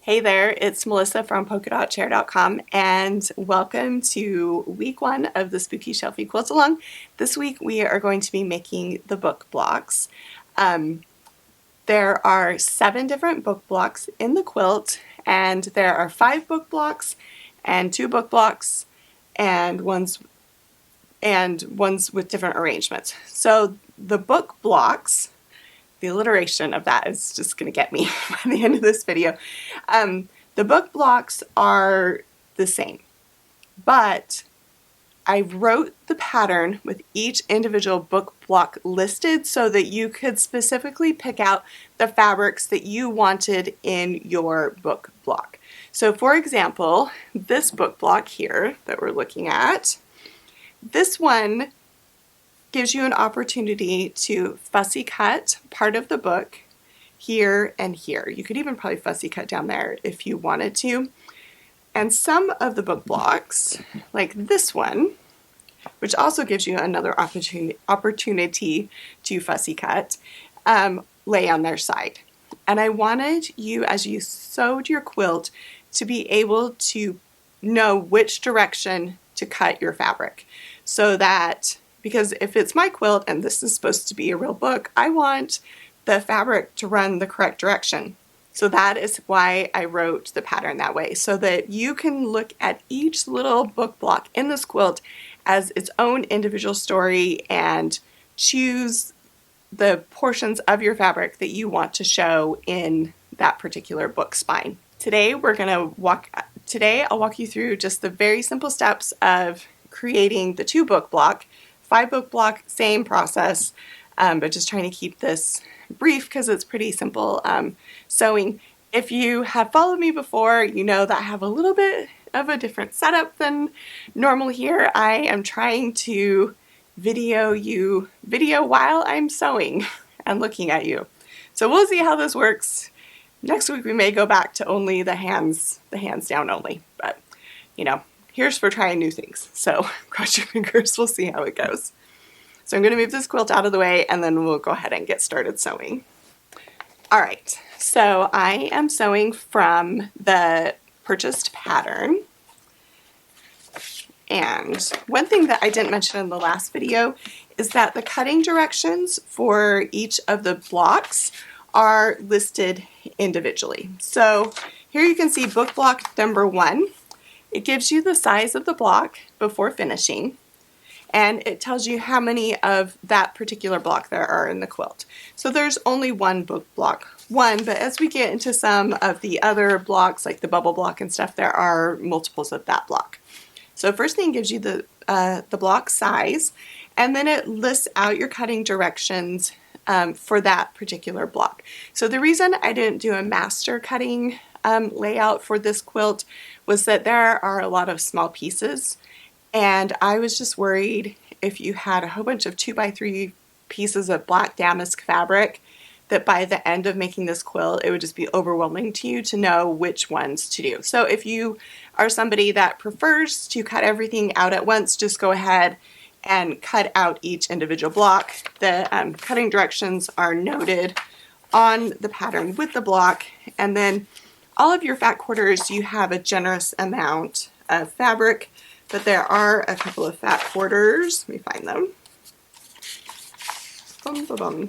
Hey there, it's Melissa from polkadotchair.com and welcome to week 1 of the Spooky Shelfie Quilt Along. This week we are going to be making the book blocks. There are 7 different book blocks in the quilt, and there are 5 book blocks and 2 book blocks and ones with different arrangements. So the book blocks, the alliteration of that is just going to get me by the end of this video. The book blocks are the same, but I wrote the pattern with each individual book block listed so that you could specifically pick out the fabrics that you wanted in your book block. So for example, this book block here that we're looking at, this one gives you an opportunity to fussy cut part of the book here and here. You could even probably fussy cut down there if you wanted to. And some of the book blocks, like this one, which also gives you another opportunity to fussy cut, lay on their side. And I wanted you, as you sewed your quilt, to be able to know which direction to cut your fabric. So that, because if it's my quilt and this is supposed to be a real book, I want the fabric to run the correct direction. So that is why I wrote the pattern that way, so that you can look at each little book block in this quilt as its own individual story and choose the portions of your fabric that you want to show in that particular book spine. Today I'll walk you through just the very simple steps of creating the 2 book block. 5 book block, same process, but just trying to keep this brief because it's pretty simple sewing. If you have followed me before, you know that I have a little bit of a different setup than normal here. I am trying to video while I'm sewing and looking at you. So we'll see how this works. Next week we may go back to only the hands down only, but you know, here's for trying new things. So cross your fingers, we'll see how it goes. So I'm going to move this quilt out of the way and then we'll go ahead and get started sewing. Alright, so I am sewing from the purchased pattern. And one thing that I didn't mention in the last video is that the cutting directions for each of the blocks are listed individually. So here you can see book block number 1. It gives you the size of the block before finishing, and it tells you how many of that particular block there are in the quilt. So there's only one book block 1, but as we get into some of the other blocks, like the bubble block and stuff, there are multiples of that block. So first thing, it gives you the block size, and then it lists out your cutting directions for that particular block. So the reason I didn't do a master cutting layout for this quilt was that there are a lot of small pieces, and I was just worried if you had a whole bunch of 2x3 pieces of black damask fabric that by the end of making this quilt it would just be overwhelming to you to know which ones to do. So if you are somebody that prefers to cut everything out at once, just go ahead and cut out each individual block. The cutting directions are noted on the pattern with the block, and then all of your fat quarters, you have a generous amount of fabric, but there are a couple of fat quarters. Let me find them.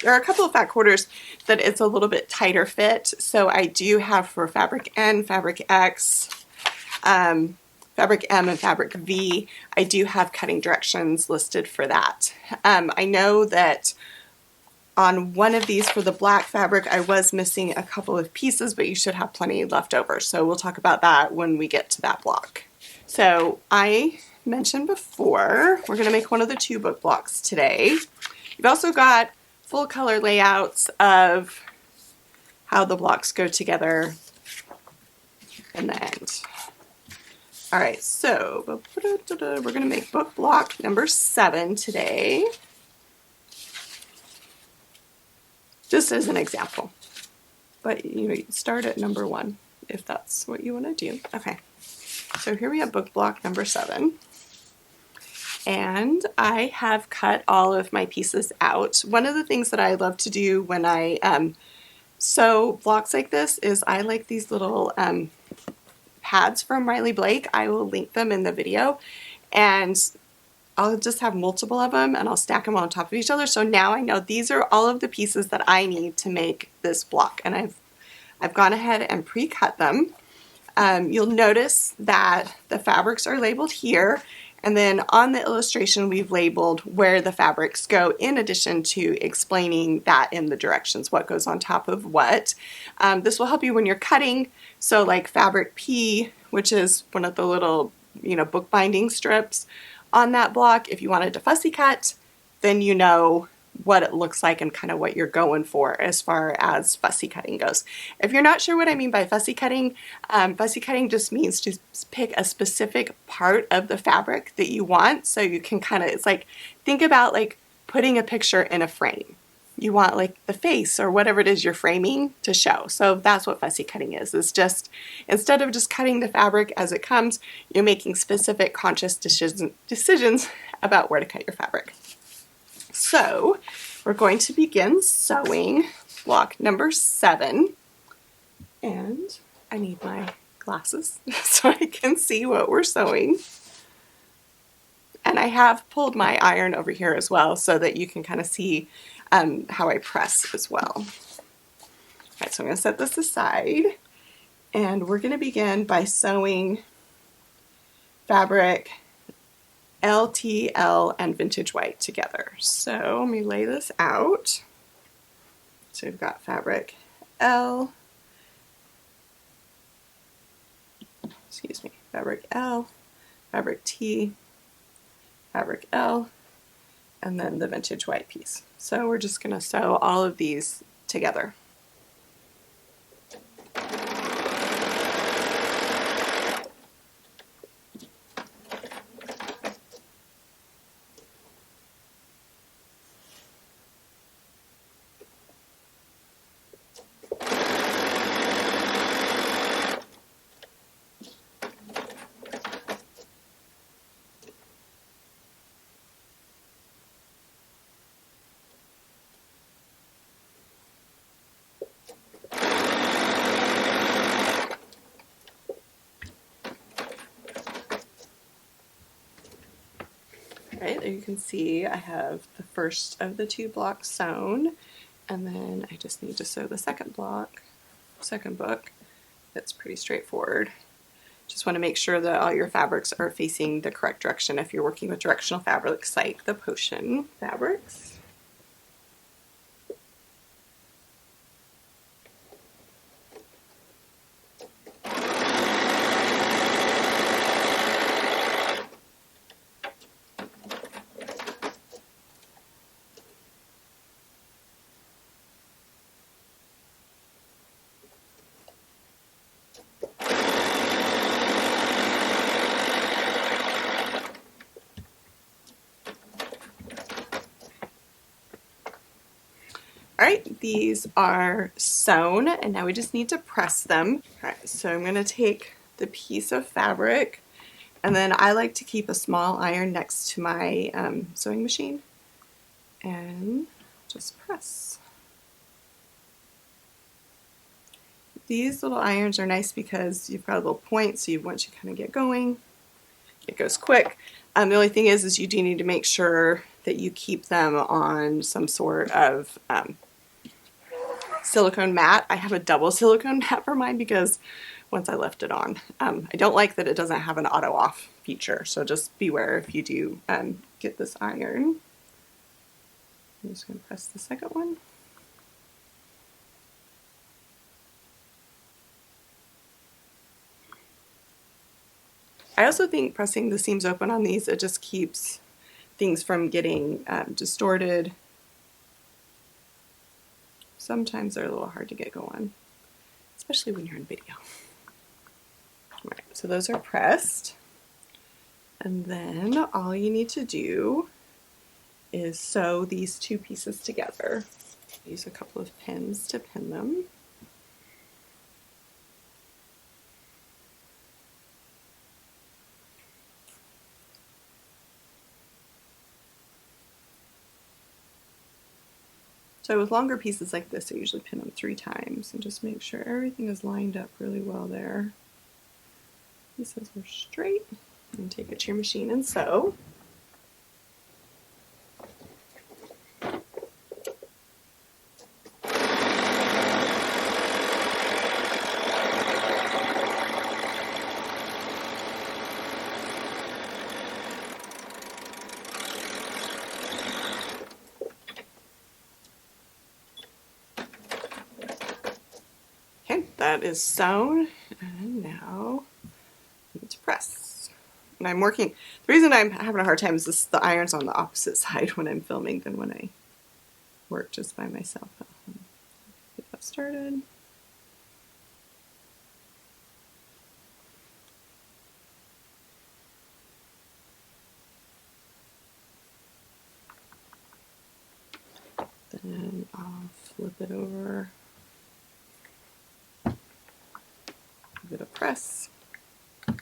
There are a couple of fat quarters that it's a little bit tighter fit, so I do have for fabric N, fabric X, fabric M, and fabric V, I do have cutting directions listed for that. I know that on one of these for the black fabric, I was missing a couple of pieces, but you should have plenty left over. So we'll talk about that when we get to that block. So I mentioned before, we're going to make one of the 2 book blocks today. You've also got full color layouts of how the blocks go together in the end. Alright, so we're going to make book block number 7 today. Just as an example, but you know, you start at number 1 if that's what you want to do. Okay, so here we have book block number 7, and I have cut all of my pieces out. One of the things that I love to do when I So blocks like this is, I like these little pads from Riley Blake. I will link them in the video, and I'll just have multiple of them and I'll stack them on top of each other. So now I know these are all of the pieces that I need to make this block, and I've gone ahead and pre-cut them. You'll notice that the fabrics are labeled here, and then on the illustration we've labeled where the fabrics go, in addition to explaining that in the directions, what goes on top of what. This will help you when you're cutting. So like fabric P, which is one of the little, bookbinding strips on that block, if you wanted to fussy cut, then you know what it looks like and kind of what you're going for as far as fussy cutting goes. If you're not sure what I mean by fussy cutting just means to pick a specific part of the fabric that you want, so you can kind of, it's like, think about like putting a picture in a frame. You want like the face or whatever it is you're framing to show. So that's what fussy cutting is. It's just, instead of just cutting the fabric as it comes, you're making specific conscious decisions about where to cut your fabric. So we're going to begin sewing block number 7, and I need my glasses so I can see what we're sewing. And I have pulled my iron over here as well so that you can kind of see how I press as well. All right, so I'm going to set this aside, and we're going to begin by sewing fabric LTL and vintage white together. So let me lay this out. So we've got fabric L, fabric L, fabric T, fabric L, and then the vintage white piece. So we're just going to sew all of these together. Right, there you can see I have the first of the 2 blocks sewn, and then I just need to sew the second book. That's pretty straightforward. Just want to make sure that all your fabrics are facing the correct direction if you're working with directional fabrics like the Potion fabrics. Alright, these are sewn, and now we just need to press them. Alright, so I'm going to take the piece of fabric, and then I like to keep a small iron next to my sewing machine, and just press. These little irons are nice because you've got a little point, so once you kind of get going, it goes quick. The only thing is you do need to make sure that you keep them on some sort of silicone mat. I have a double silicone mat for mine because once I left it on. I don't like that it doesn't have an auto off feature, so just beware if you do get this iron. I'm just going to press the second one. I also think pressing the seams open on these, it just keeps things from getting distorted. Sometimes they're a little hard to get going, especially when you're in video. All right, so those are pressed. And then all you need to do is sew these 2 pieces together. Use a couple of pins to pin them. So with longer pieces like this, I usually pin them 3 times and just make sure everything is lined up really well there. Pieces are straight. And take it to your machine and sew. Okay, that is sewn, and now I need to press. And I'm working, the reason I'm having a hard time is this, the iron's on the opposite side when I'm filming than when I work just by myself. Get that started. Then I'll flip it over. Give it a press. That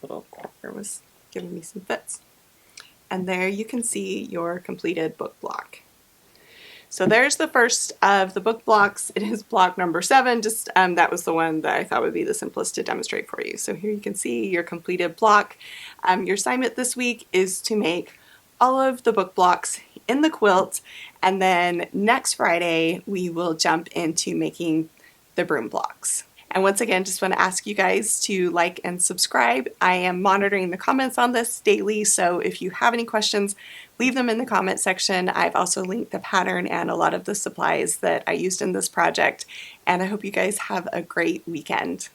little corner was giving me some fits. And there you can see your completed book block. So there's the first of the book blocks. It is block number 7. Just that was the one that I thought would be the simplest to demonstrate for you. So here you can see your completed block. Your assignment this week is to make all of the book blocks in the quilt, and then next Friday we will jump into making the broom blocks. And once again, just want to ask you guys to like and subscribe. I am monitoring the comments on this daily, so if you have any questions, leave them in the comment section. I've also linked the pattern and a lot of the supplies that I used in this project, and I hope you guys have a great weekend.